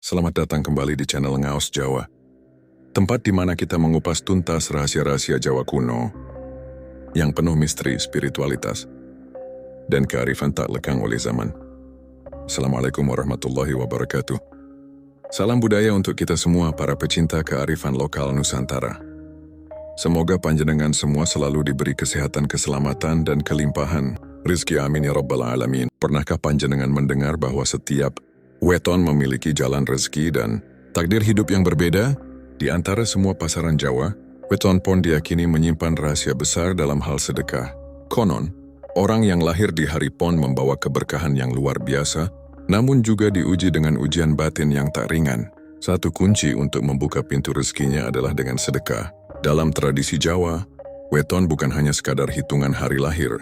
Selamat datang kembali di channel Ngaos Jawa, tempat di mana kita mengupas tuntas rahasia-rahasia Jawa kuno yang penuh misteri, spiritualitas, dan kearifan tak lekang oleh zaman. Assalamualaikum warahmatullahi wabarakatuh. Salam budaya untuk kita semua para pecinta kearifan lokal Nusantara. Semoga panjenengan semua selalu diberi kesehatan, keselamatan, dan kelimpahan rizki, amin ya rabbal alamin. Pernahkah panjenengan mendengar bahwa setiap weton memiliki jalan rezeki dan takdir hidup yang berbeda? Di antara semua pasaran Jawa, weton pon diyakini menyimpan rahasia besar dalam hal sedekah. Konon, orang yang lahir di hari pon membawa keberkahan yang luar biasa, namun juga diuji dengan ujian batin yang tak ringan. Satu kunci untuk membuka pintu rezekinya adalah dengan sedekah. Dalam tradisi Jawa, weton bukan hanya sekadar hitungan hari lahir.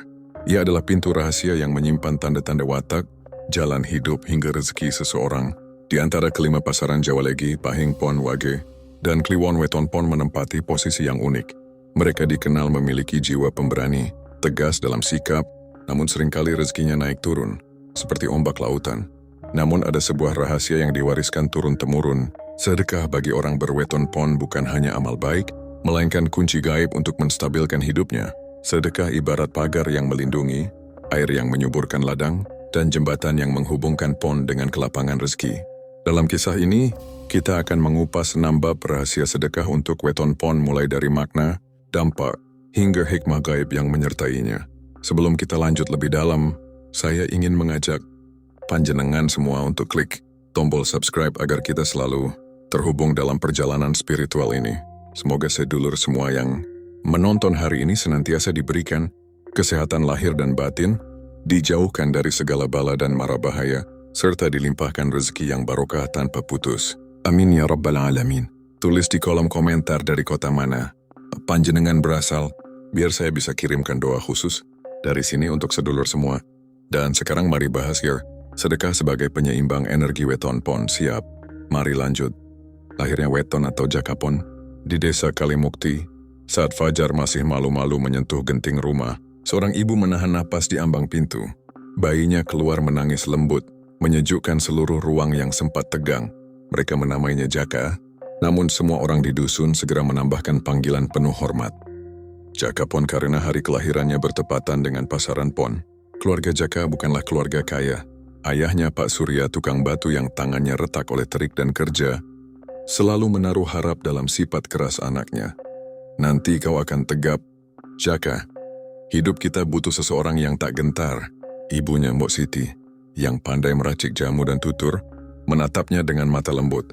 Ia adalah pintu rahasia yang menyimpan tanda-tanda watak, jalan hidup hingga rezeki seseorang. Di antara kelima pasaran Jawa Legi, Pahing Pon Wage, dan Kliwon Weton Pon menempati posisi yang unik. Mereka dikenal memiliki jiwa pemberani, tegas dalam sikap, namun seringkali rezekinya naik turun, seperti ombak lautan. Namun ada sebuah rahasia yang diwariskan turun-temurun. Sedekah bagi orang berweton pon bukan hanya amal baik, melainkan kunci gaib untuk menstabilkan hidupnya. Sedekah ibarat pagar yang melindungi, air yang menyuburkan ladang, dan jembatan yang menghubungkan pon dengan kelapangan rezeki. Dalam kisah ini, kita akan mengupas 6 bab rahasia sedekah untuk weton pon mulai dari makna, dampak, hingga hikmah gaib yang menyertainya. Sebelum kita lanjut lebih dalam, saya ingin mengajak panjenengan semua untuk klik tombol subscribe agar kita selalu terhubung dalam perjalanan spiritual ini. Semoga sedulur semua yang menonton hari ini senantiasa diberikan kesehatan lahir dan batin, dijauhkan dari segala bala dan mara bahaya, serta dilimpahkan rezeki yang barokah tanpa putus. Amin ya rabbal alamin. Tulis di kolom komentar dari kota mana panjenengan berasal, biar saya bisa kirimkan doa khusus dari sini untuk sedulur semua. Dan sekarang mari bahas ya, sedekah sebagai penyeimbang energi weton pon. Siap, mari lanjut. Lahirnya weton atau jakapon di desa Kalimukti. Saat fajar masih malu-malu menyentuh genting rumah, seorang ibu menahan napas di ambang pintu. Bayinya keluar menangis lembut, menyejukkan seluruh ruang yang sempat tegang. Mereka menamainya Jaka, namun semua orang di dusun segera menambahkan panggilan penuh hormat. Jaka Pon karena hari kelahirannya bertepatan dengan pasaran pon. Keluarga Jaka bukanlah keluarga kaya. Ayahnya Pak Surya, tukang batu yang tangannya retak oleh terik dan kerja, selalu menaruh harap dalam sifat keras anaknya. Nanti kau akan tegap, Jaka. Hidup kita butuh seseorang yang tak gentar. Ibunya Mbok Siti, yang pandai meracik jamu dan tutur, menatapnya dengan mata lembut.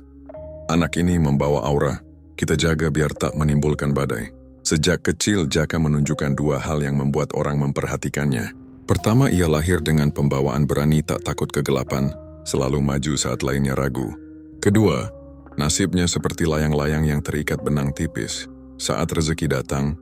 Anak ini membawa aura, kita jaga biar tak menimbulkan badai. Sejak kecil Jaka menunjukkan 2 hal yang membuat orang memperhatikannya. Pertama, ia lahir dengan pembawaan berani, tak takut kegelapan, selalu maju saat lainnya ragu. Kedua, nasibnya seperti layang-layang yang terikat benang tipis. Saat rezeki datang,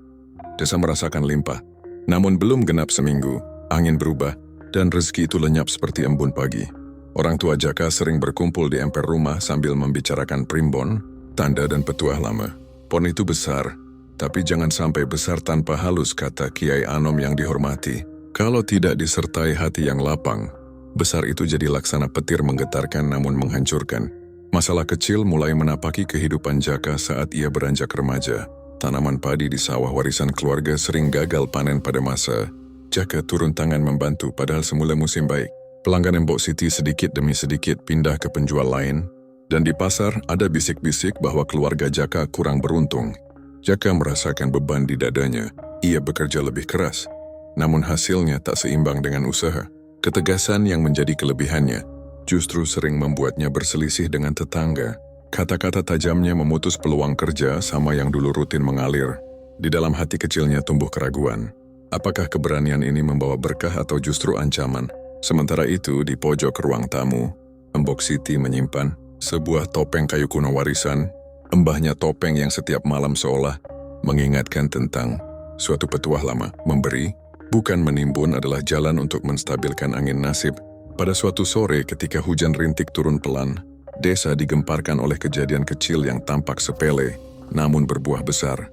desa merasakan limpah. Namun belum genap seminggu, angin berubah, dan rezeki itu lenyap seperti embun pagi. Orang tua Jaka sering berkumpul di emper rumah sambil membicarakan primbon, tanda dan petuah lama. Pon itu besar, tapi jangan sampai besar tanpa halus, kata Kiai Anom yang dihormati. Kalau tidak disertai hati yang lapang, besar itu jadi laksana petir menggetarkan namun menghancurkan. Masalah kecil mulai menapaki kehidupan Jaka saat ia beranjak remaja. Tanaman padi di sawah warisan keluarga sering gagal panen pada masa Jaka turun tangan membantu, padahal semula musim baik. Pelanggan Mbok Siti sedikit demi sedikit pindah ke penjual lain, dan di pasar ada bisik-bisik bahwa keluarga Jaka kurang beruntung. Jaka merasakan beban di dadanya. Ia bekerja lebih keras, namun hasilnya tak seimbang dengan usaha. Ketegasan yang menjadi kelebihannya justru sering membuatnya berselisih dengan tetangga. Kata-kata tajamnya memutus peluang kerja sama yang dulu rutin mengalir. Di dalam hati kecilnya tumbuh keraguan. Apakah keberanian ini membawa berkah atau justru ancaman? Sementara itu, di pojok ruang tamu, Mbok Siti menyimpan sebuah topeng kayu kuno warisan. Embahnya topeng yang setiap malam seolah mengingatkan tentang suatu petuah lama. Memberi, bukan menimbun adalah jalan untuk menstabilkan angin nasib. Pada suatu sore ketika hujan rintik turun pelan, desa digemparkan oleh kejadian kecil yang tampak sepele, namun berbuah besar.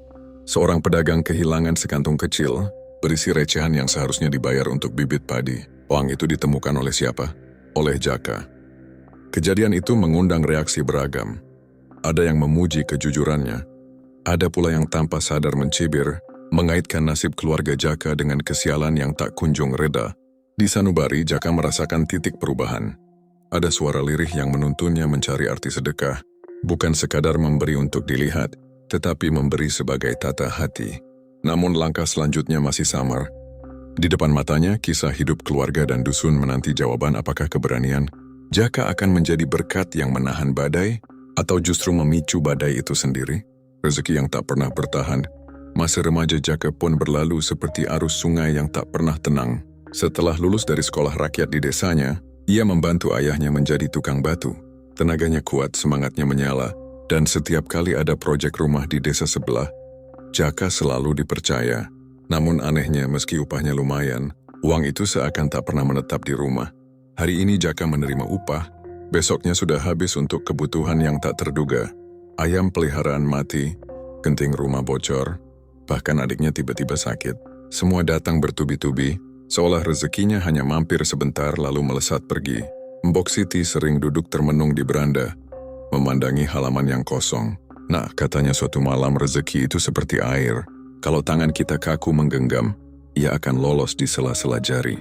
Seorang pedagang kehilangan sekantung kecil, berisi recehan yang seharusnya dibayar untuk bibit padi. Uang itu ditemukan oleh siapa? Oleh Jaka. Kejadian itu mengundang reaksi beragam. Ada yang memuji kejujurannya. Ada pula yang tanpa sadar mencibir, mengaitkan nasib keluarga Jaka dengan kesialan yang tak kunjung reda. Di sanubari, Jaka merasakan titik perubahan. Ada suara lirih yang menuntunnya mencari arti sedekah, bukan sekadar memberi untuk dilihat, tetapi memberi sebagai tata hati. Namun langkah selanjutnya masih samar. Di depan matanya, kisah hidup keluarga dan dusun menanti jawaban apakah keberanian Jaka akan menjadi berkat yang menahan badai, atau justru memicu badai itu sendiri. Rezeki yang tak pernah bertahan. Masa remaja Jaka pun berlalu seperti arus sungai yang tak pernah tenang. Setelah lulus dari sekolah rakyat di desanya, ia membantu ayahnya menjadi tukang batu. Tenaganya kuat, semangatnya menyala, dan setiap kali ada proyek rumah di desa sebelah, Jaka selalu dipercaya. Namun anehnya, meski upahnya lumayan, uang itu seakan tak pernah menetap di rumah. Hari ini Jaka menerima upah, besoknya sudah habis untuk kebutuhan yang tak terduga. Ayam peliharaan mati, genting rumah bocor, bahkan adiknya tiba-tiba sakit. Semua datang bertubi-tubi, seolah rezekinya hanya mampir sebentar lalu melesat pergi. Mbok Siti sering duduk termenung di beranda, memandangi halaman yang kosong. Nah, katanya suatu malam rezeki itu seperti air. Kalau tangan kita kaku menggenggam, ia akan lolos di sela-sela jari.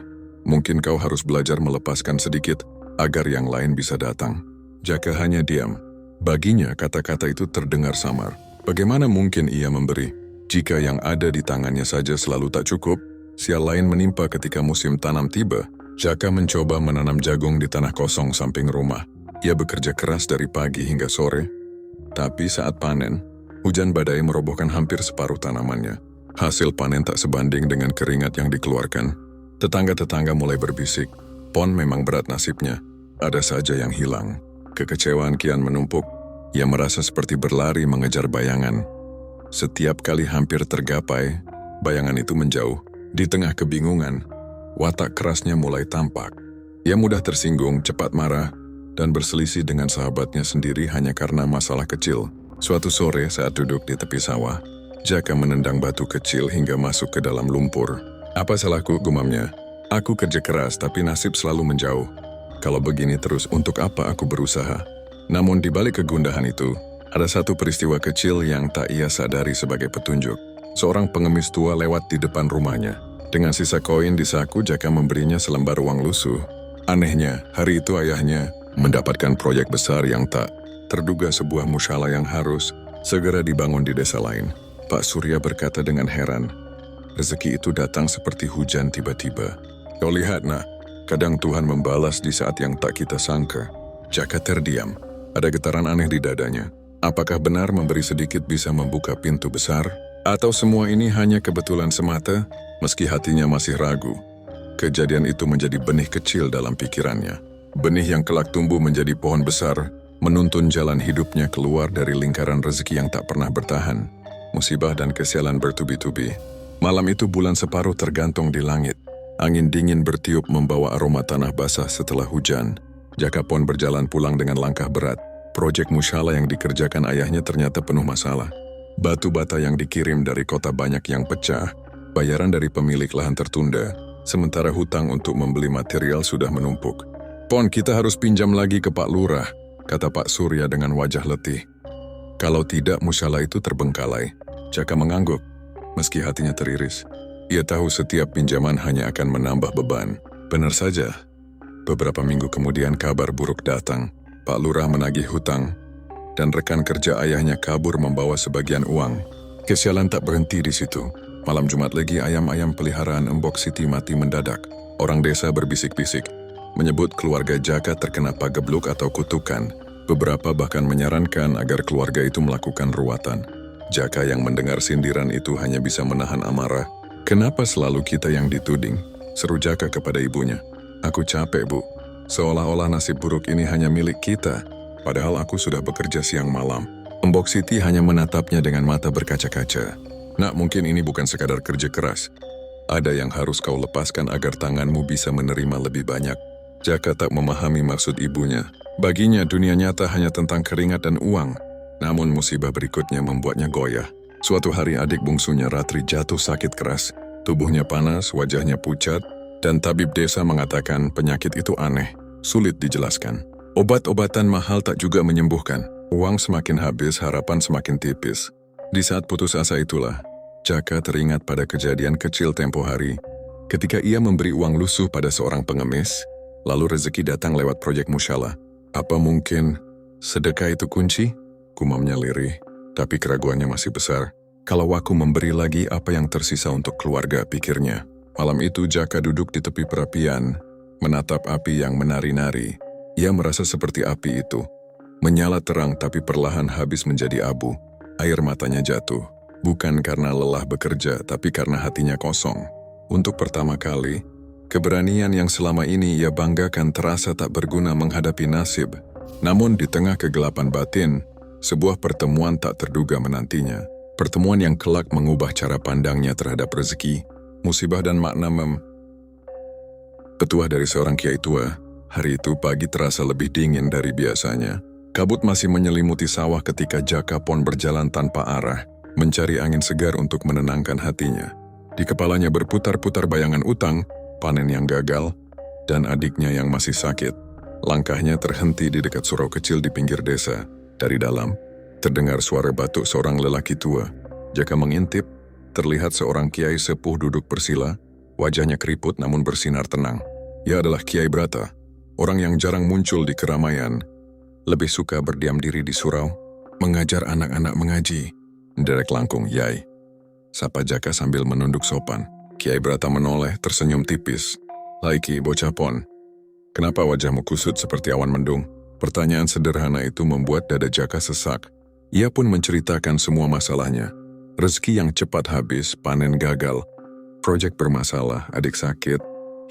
Mungkin kau harus belajar melepaskan sedikit, agar yang lain bisa datang. Jaka hanya diam. Baginya kata-kata itu terdengar samar. Bagaimana mungkin ia memberi? Jika yang ada di tangannya saja selalu tak cukup, sial lain menimpa ketika musim tanam tiba. Jaka mencoba menanam jagung di tanah kosong samping rumah. Ia bekerja keras dari pagi hingga sore. Tapi saat panen, hujan badai merobohkan hampir separuh tanamannya. Hasil panen tak sebanding dengan keringat yang dikeluarkan. Tetangga-tetangga mulai berbisik, "Pon memang berat nasibnya, ada saja yang hilang." Kekecewaan kian menumpuk, ia merasa seperti berlari mengejar bayangan. Setiap kali hampir tergapai, bayangan itu menjauh. Di tengah kebingungan, watak kerasnya mulai tampak. Ia mudah tersinggung, cepat marah, dan berselisih dengan sahabatnya sendiri hanya karena masalah kecil. Suatu sore saat duduk di tepi sawah, Jaka menendang batu kecil hingga masuk ke dalam lumpur. "Apa salahku?" gumamnya. "Aku kerja keras tapi nasib selalu menjauh. Kalau begini terus, untuk apa aku berusaha?" Namun di balik kegundahan itu, ada satu peristiwa kecil yang tak ia sadari sebagai petunjuk. Seorang pengemis tua lewat di depan rumahnya. Dengan sisa koin di saku, Jaka memberinya selembar uang lusuh. Anehnya, hari itu ayahnya mendapatkan proyek besar yang tak terduga, sebuah musyalah yang harus segera dibangun di desa lain. Pak Surya berkata dengan heran, "Rezeki itu datang seperti hujan tiba-tiba. Kau lihat, nak, kadang Tuhan membalas di saat yang tak kita sangka." Jaka terdiam. Ada getaran aneh di dadanya. Apakah benar memberi sedikit bisa membuka pintu besar? Atau semua ini hanya kebetulan semata? Meski hatinya masih ragu, kejadian itu menjadi benih kecil dalam pikirannya. Benih yang kelak tumbuh menjadi pohon besar, menuntun jalan hidupnya keluar dari lingkaran rezeki yang tak pernah bertahan. Musibah dan kesialan bertubi-tubi. Malam itu bulan separuh tergantung di langit. Angin dingin bertiup membawa aroma tanah basah setelah hujan. Jaka pun berjalan pulang dengan langkah berat. Proyek musyalah yang dikerjakan ayahnya ternyata penuh masalah. Batu bata yang dikirim dari kota banyak yang pecah, bayaran dari pemilik lahan tertunda, sementara hutang untuk membeli material sudah menumpuk. "Pon, kita harus pinjam lagi ke Pak Lurah," kata Pak Surya dengan wajah letih. Kalau tidak, musyalah itu terbengkalai. Jaka mengangguk, meski hatinya teriris. Ia tahu setiap pinjaman hanya akan menambah beban. Benar saja. Beberapa minggu kemudian kabar buruk datang. Pak Lurah menagih hutang, dan rekan kerja ayahnya kabur membawa sebagian uang. Kesialan tak berhenti di situ. Malam Jumat lagi ayam-ayam peliharaan Mbok Siti mati mendadak. Orang desa berbisik-bisik, menyebut keluarga Jaka terkena pagebluk atau kutukan. Beberapa bahkan menyarankan agar keluarga itu melakukan ruatan. Jaka yang mendengar sindiran itu hanya bisa menahan amarah. "Kenapa selalu kita yang dituding?" seru Jaka kepada ibunya. "Aku capek, Bu. Seolah-olah nasib buruk ini hanya milik kita. Padahal aku sudah bekerja siang malam." Mbok Siti hanya menatapnya dengan mata berkaca-kaca. "Nak, mungkin ini bukan sekadar kerja keras. Ada yang harus kau lepaskan agar tanganmu bisa menerima lebih banyak." Jaka tak memahami maksud ibunya. Baginya dunia nyata hanya tentang keringat dan uang. Namun musibah berikutnya membuatnya goyah. Suatu hari adik bungsunya Ratri jatuh sakit keras. Tubuhnya panas, wajahnya pucat, dan tabib desa mengatakan penyakit itu aneh, sulit dijelaskan. Obat-obatan mahal tak juga menyembuhkan. Uang semakin habis, harapan semakin tipis. Di saat putus asa itulah, Jaka teringat pada kejadian kecil tempo hari, ketika ia memberi uang lusuh pada seorang pengemis, lalu rezeki datang lewat proyek musyalah. Apa mungkin sedekah itu kunci? Gumamnya lirih, tapi keraguannya masih besar. Kalau aku memberi lagi apa yang tersisa untuk keluarga, pikirnya. Malam itu Jaka duduk di tepi perapian, menatap api yang menari-nari. Ia merasa seperti api itu. Menyala terang tapi perlahan habis menjadi abu. Air matanya jatuh. Bukan karena lelah bekerja, tapi karena hatinya kosong. Untuk pertama kali, keberanian yang selama ini ia banggakan terasa tak berguna menghadapi nasib. Namun di tengah kegelapan batin, sebuah pertemuan tak terduga menantinya. Pertemuan yang kelak mengubah cara pandangnya terhadap rezeki, musibah dan makna Petuah dari seorang kiai tua, hari itu pagi terasa lebih dingin dari biasanya. Kabut masih menyelimuti sawah ketika Jaka Pon berjalan tanpa arah, mencari angin segar untuk menenangkan hatinya. Di kepalanya berputar-putar bayangan utang, panen yang gagal, dan adiknya yang masih sakit. Langkahnya terhenti di dekat surau kecil di pinggir desa. Dari dalam, terdengar suara batuk seorang lelaki tua. Jaka mengintip, terlihat seorang kiai sepuh duduk bersila, wajahnya keriput namun bersinar tenang. Ia adalah Kiai Brata, orang yang jarang muncul di keramaian. Lebih suka berdiam diri di surau, mengajar anak-anak mengaji. Derek langkung, "Yai," sapa Jaka sambil menunduk sopan. Kiai Brata menoleh, tersenyum tipis. "Laiki, bocah Pon. Kenapa wajahmu kusut seperti awan mendung?" Pertanyaan sederhana itu membuat dada Jaka sesak. Ia pun menceritakan semua masalahnya. Rezeki yang cepat habis, panen gagal, proyek bermasalah, adik sakit,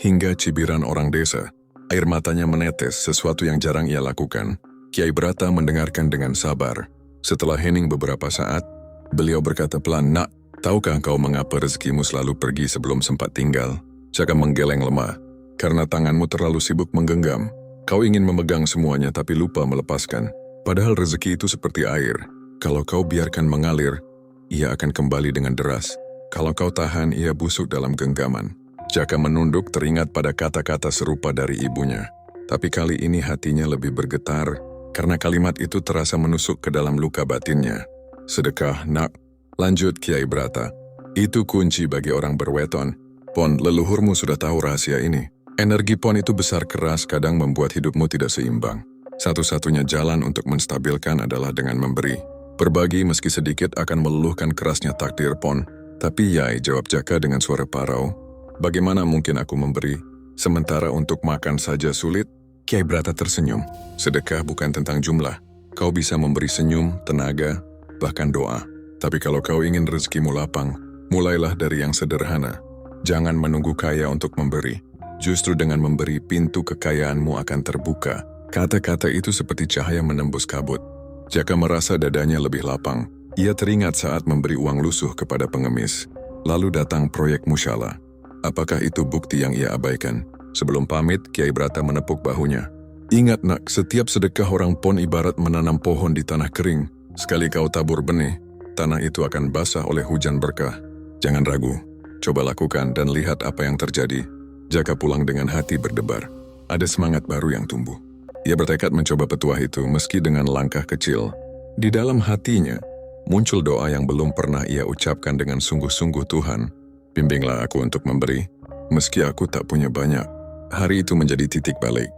hingga cibiran orang desa. Air matanya menetes, sesuatu yang jarang ia lakukan. Kiai Brata mendengarkan dengan sabar. Setelah hening beberapa saat, beliau berkata pelan, "Nak, tahukah kau mengapa rezekimu selalu pergi sebelum sempat tinggal?" Jaka menggeleng lemah. "Karena tanganmu terlalu sibuk menggenggam. Kau ingin memegang semuanya tapi lupa melepaskan. Padahal rezeki itu seperti air. Kalau kau biarkan mengalir, ia akan kembali dengan deras. Kalau kau tahan, ia busuk dalam genggaman." Jaka menunduk, teringat pada kata-kata serupa dari ibunya. Tapi kali ini hatinya lebih bergetar, karena kalimat itu terasa menusuk ke dalam luka batinnya. "Sedekah, nak," lanjut Kiai Brata. "Itu kunci bagi orang berweton. Pon, leluhurmu sudah tahu rahasia ini. Energi Pon itu besar keras, kadang membuat hidupmu tidak seimbang. Satu-satunya jalan untuk menstabilkan adalah dengan memberi. Berbagi meski sedikit akan meluluhkan kerasnya takdir Pon." "Tapi Yai," jawab Jaka dengan suara parau, "bagaimana mungkin aku memberi? Sementara untuk makan saja sulit?" Kiai Brata tersenyum. "Sedekah bukan tentang jumlah. Kau bisa memberi senyum, tenaga, bahkan doa. Tapi kalau kau ingin rezekimu lapang, mulailah dari yang sederhana. Jangan menunggu kaya untuk memberi. Justru dengan memberi, pintu kekayaanmu akan terbuka." Kata-kata itu seperti cahaya menembus kabut. Jaka merasa dadanya lebih lapang. Ia teringat saat memberi uang lusuh kepada pengemis. Lalu datang proyek musyalah. Apakah itu bukti yang ia abaikan? Sebelum pamit, Kiai Brata menepuk bahunya. "Ingat nak, setiap sedekah orang Pon ibarat menanam pohon di tanah kering. Sekali kau tabur benih, tanah itu akan basah oleh hujan berkah. Jangan ragu, coba lakukan dan lihat apa yang terjadi." Jaka pulang dengan hati berdebar. Ada semangat baru yang tumbuh. Ia bertekad mencoba petuah itu meski dengan langkah kecil. Di dalam hatinya, muncul doa yang belum pernah ia ucapkan dengan sungguh-sungguh. "Tuhan, bimbinglah aku untuk memberi, meski aku tak punya banyak." Hari itu menjadi titik balik.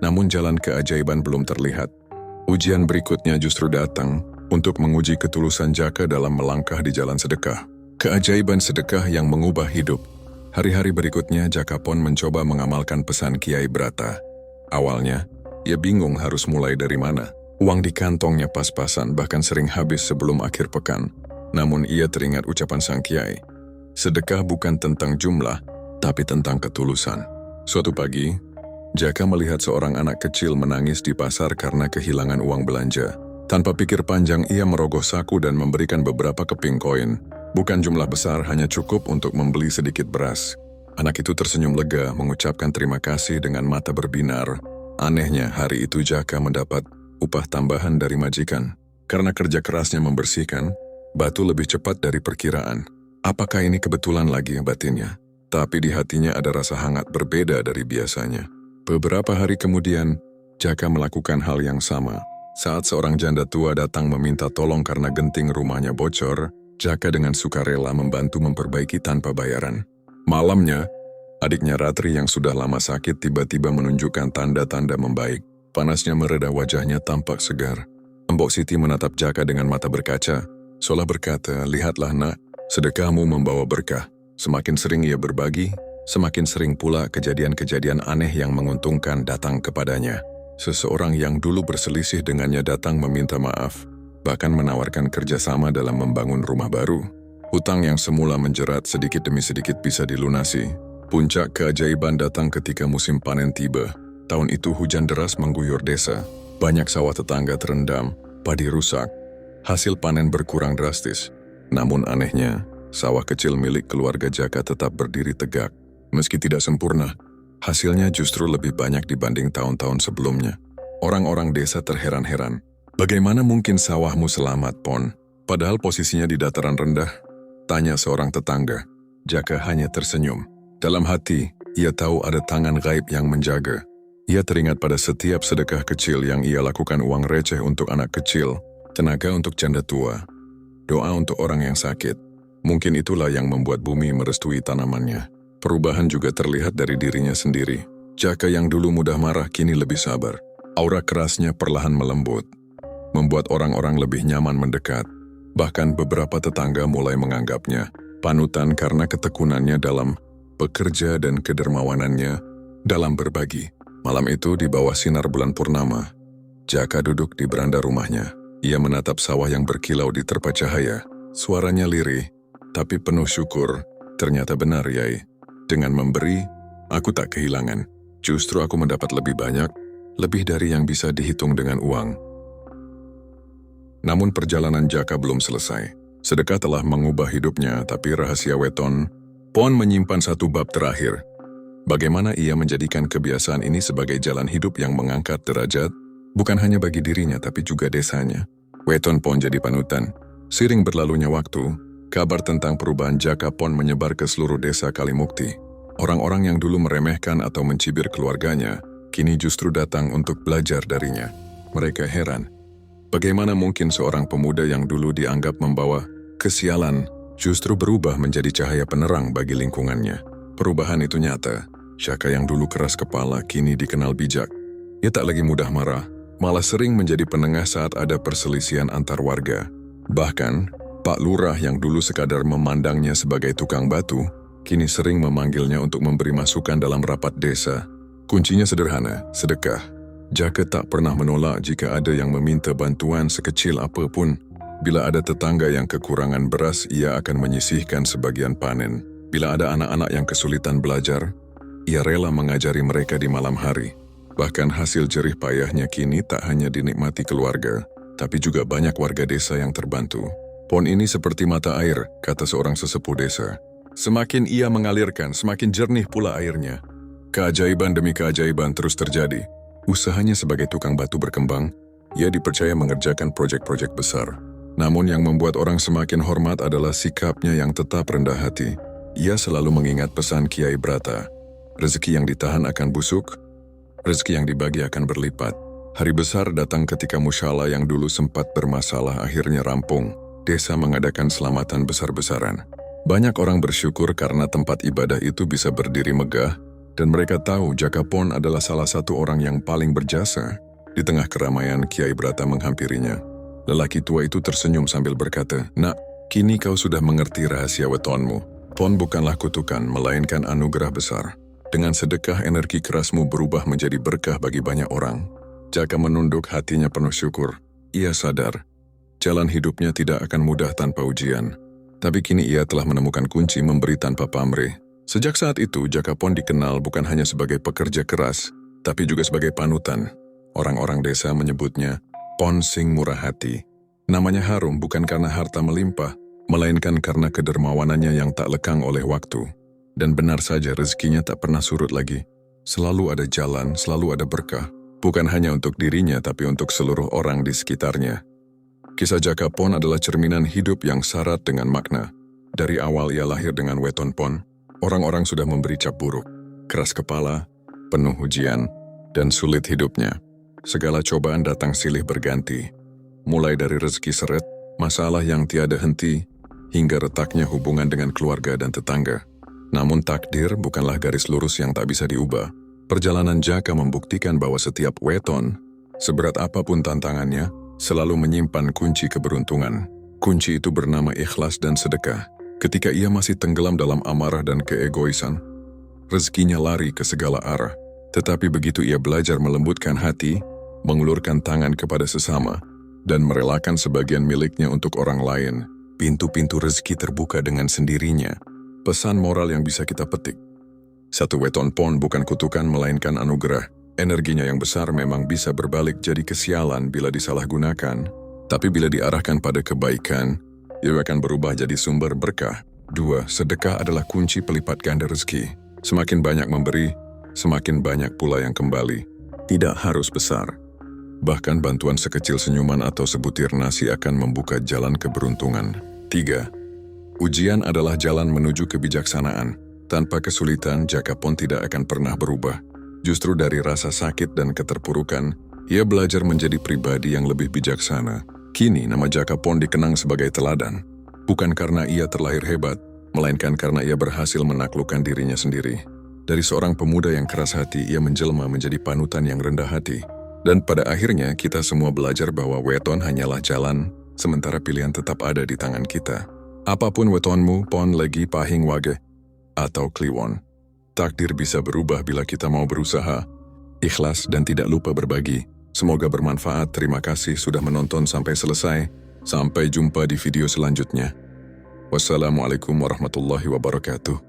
Namun jalan keajaiban belum terlihat. Ujian berikutnya justru datang untuk menguji ketulusan Jaka dalam melangkah di jalan sedekah. Keajaiban sedekah yang mengubah hidup. Hari-hari berikutnya Jaka Pon mencoba mengamalkan pesan Kiai Brata. Awalnya, ia bingung harus mulai dari mana. Uang di kantongnya pas-pasan, bahkan sering habis sebelum akhir pekan. Namun ia teringat ucapan sang Kiai. Sedekah bukan tentang jumlah, tapi tentang ketulusan. Suatu pagi, Jaka melihat seorang anak kecil menangis di pasar karena kehilangan uang belanja. Tanpa pikir panjang, ia merogoh saku dan memberikan beberapa keping koin. Bukan jumlah besar, hanya cukup untuk membeli sedikit beras. Anak itu tersenyum lega, mengucapkan terima kasih dengan mata berbinar. Anehnya, hari itu Jaka mendapat upah tambahan dari majikan. Karena kerja kerasnya membersihkan, batu lebih cepat dari perkiraan. Apakah ini kebetulan lagi batinnya? Tapi di hatinya ada rasa hangat berbeda dari biasanya. Beberapa hari kemudian, Jaka melakukan hal yang sama. Saat seorang janda tua datang meminta tolong karena genting rumahnya bocor, Jaka dengan sukarela membantu memperbaiki tanpa bayaran. Malamnya, adiknya Ratri yang sudah lama sakit tiba-tiba menunjukkan tanda-tanda membaik. Panasnya mereda, wajahnya tampak segar. Mbok Siti menatap Jaka dengan mata berkaca, seolah berkata, "Lihatlah nak, sedekahmu membawa berkah." Semakin sering ia berbagi, semakin sering pula kejadian-kejadian aneh yang menguntungkan datang kepadanya. Seseorang yang dulu berselisih dengannya datang meminta maaf, bahkan menawarkan kerjasama dalam membangun rumah baru. Hutang yang semula menjerat sedikit demi sedikit bisa dilunasi. Puncak keajaiban datang ketika musim panen tiba. Tahun itu hujan deras mengguyur desa. Banyak sawah tetangga terendam, padi rusak. Hasil panen berkurang drastis. Namun anehnya, sawah kecil milik keluarga Jaka tetap berdiri tegak. Meski tidak sempurna, hasilnya justru lebih banyak dibanding tahun-tahun sebelumnya. Orang-orang desa terheran-heran. "Bagaimana mungkin sawahmu selamat, Pon? Padahal posisinya di dataran rendah?" tanya seorang tetangga. Jaka hanya tersenyum. Dalam hati, ia tahu ada tangan gaib yang menjaga. Ia teringat pada setiap sedekah kecil yang ia lakukan, uang receh untuk anak kecil, tenaga untuk janda tua, doa untuk orang yang sakit. Mungkin itulah yang membuat bumi merestui tanamannya. Perubahan juga terlihat dari dirinya sendiri. Jaka yang dulu mudah marah kini lebih sabar. Aura kerasnya perlahan melembut, membuat orang-orang lebih nyaman mendekat. Bahkan beberapa tetangga mulai menganggapnya panutan karena ketekunannya dalam bekerja dan kedermawanannya dalam berbagi. Malam itu di bawah sinar bulan purnama, Jaka duduk di beranda rumahnya. Ia menatap sawah yang berkilau di terpa cahaya. Suaranya lirih, tapi penuh syukur. Ternyata benar, Yai. Dengan memberi, aku tak kehilangan. Justru aku mendapat lebih banyak, lebih dari yang bisa dihitung dengan uang. Namun perjalanan Jaka belum selesai. Sedekah telah mengubah hidupnya, tapi rahasia weton, Pon menyimpan satu bab terakhir. Bagaimana ia menjadikan kebiasaan ini sebagai jalan hidup yang mengangkat derajat, bukan hanya bagi dirinya tapi juga desanya. Weton Pon jadi panutan. Seiring berlalunya waktu, kabar tentang perubahan Jaka Pon menyebar ke seluruh desa Kalimukti. Orang-orang yang dulu meremehkan atau mencibir keluarganya, kini justru datang untuk belajar darinya. Mereka heran. Bagaimana mungkin seorang pemuda yang dulu dianggap membawa kesialan justru berubah menjadi cahaya penerang bagi lingkungannya. Perubahan itu nyata. Jaka yang dulu keras kepala kini dikenal bijak. Ia tak lagi mudah marah, malah sering menjadi penengah saat ada perselisihan antar warga. Bahkan, Pak Lurah yang dulu sekadar memandangnya sebagai tukang batu, kini sering memanggilnya untuk memberi masukan dalam rapat desa. Kuncinya sederhana, sedekah. Jaka tak pernah menolak jika ada yang meminta bantuan sekecil apapun. Bila ada tetangga yang kekurangan beras, ia akan menyisihkan sebagian panen. Bila ada anak-anak yang kesulitan belajar, ia rela mengajari mereka di malam hari. Bahkan hasil jerih payahnya kini tak hanya dinikmati keluarga, tapi juga banyak warga desa yang terbantu. Pon ini seperti mata air, kata seorang sesepuh desa. Semakin ia mengalirkan, semakin jernih pula airnya. Keajaiban demi keajaiban terus terjadi. Usahanya sebagai tukang batu berkembang, ia dipercaya mengerjakan proyek-proyek besar. Namun yang membuat orang semakin hormat adalah sikapnya yang tetap rendah hati. Ia selalu mengingat pesan Kiai Brata. Rezeki yang ditahan akan busuk, rezeki yang dibagi akan berlipat. Hari besar datang ketika musyalah yang dulu sempat bermasalah akhirnya rampung. Desa mengadakan selamatan besar-besaran. Banyak orang bersyukur karena tempat ibadah itu bisa berdiri megah, dan mereka tahu Jaka Pon adalah salah satu orang yang paling berjasa. Di tengah keramaian, Kiai Brata menghampirinya. Lelaki tua itu tersenyum sambil berkata, "Nak, kini kau sudah mengerti rahasia wetonmu. Pon bukanlah kutukan, melainkan anugerah besar. Dengan sedekah, energi kerasmu berubah menjadi berkah bagi banyak orang." Jaka menunduk, hatinya penuh syukur. Ia sadar, jalan hidupnya tidak akan mudah tanpa ujian. Tapi kini ia telah menemukan kunci memberi tanpa pamrih. Sejak saat itu, Jaka Pon dikenal bukan hanya sebagai pekerja keras, tapi juga sebagai panutan. Orang-orang desa menyebutnya Pon Sing Murah Hati. Namanya harum bukan karena harta melimpah, melainkan karena kedermawanannya yang tak lekang oleh waktu. Dan benar saja rezekinya tak pernah surut lagi. Selalu ada jalan, selalu ada berkah. Bukan hanya untuk dirinya, tapi untuk seluruh orang di sekitarnya. Kisah Jaka Pon adalah cerminan hidup yang syarat dengan makna. Dari awal ia lahir dengan weton pon, orang-orang sudah memberi cap buruk, keras kepala, penuh ujian, dan sulit hidupnya. Segala cobaan datang silih berganti, mulai dari rezeki seret, masalah yang tiada henti, hingga retaknya hubungan dengan keluarga dan tetangga. Namun takdir bukanlah garis lurus yang tak bisa diubah. Perjalanan Jaka membuktikan bahwa setiap weton, seberat apapun tantangannya, selalu menyimpan kunci keberuntungan. Kunci itu bernama ikhlas dan sedekah. Ketika ia masih tenggelam dalam amarah dan keegoisan, rezekinya lari ke segala arah. Tetapi begitu ia belajar melembutkan hati, mengulurkan tangan kepada sesama, dan merelakan sebagian miliknya untuk orang lain, pintu-pintu rezeki terbuka dengan sendirinya. Pesan moral yang bisa kita petik. Satu weton pon bukan kutukan melainkan anugerah. Energinya yang besar memang bisa berbalik jadi kesialan bila disalahgunakan, tapi bila diarahkan pada kebaikan, ia akan berubah jadi sumber berkah. 2. Sedekah adalah kunci pelipat ganda rezeki. Semakin banyak memberi, semakin banyak pula yang kembali. Tidak harus besar. Bahkan bantuan sekecil senyuman atau sebutir nasi akan membuka jalan keberuntungan. 3. Ujian adalah jalan menuju kebijaksanaan. Tanpa kesulitan, Jaka pon tidak akan pernah berubah. Justru dari rasa sakit dan keterpurukan, ia belajar menjadi pribadi yang lebih bijaksana. Kini nama Jaka pon dikenang sebagai teladan. Bukan karena ia terlahir hebat, melainkan karena ia berhasil menaklukkan dirinya sendiri. Dari seorang pemuda yang keras hati, ia menjelma menjadi panutan yang rendah hati. Dan pada akhirnya kita semua belajar bahwa weton hanyalah jalan, sementara pilihan tetap ada di tangan kita. Apapun wetonmu, pon lagi pahing wage, atau kliwon. Takdir bisa berubah bila kita mau berusaha, ikhlas dan tidak lupa berbagi. Semoga bermanfaat. Terima kasih sudah menonton sampai selesai. Sampai jumpa di video selanjutnya. Wassalamualaikum warahmatullahi wabarakatuh.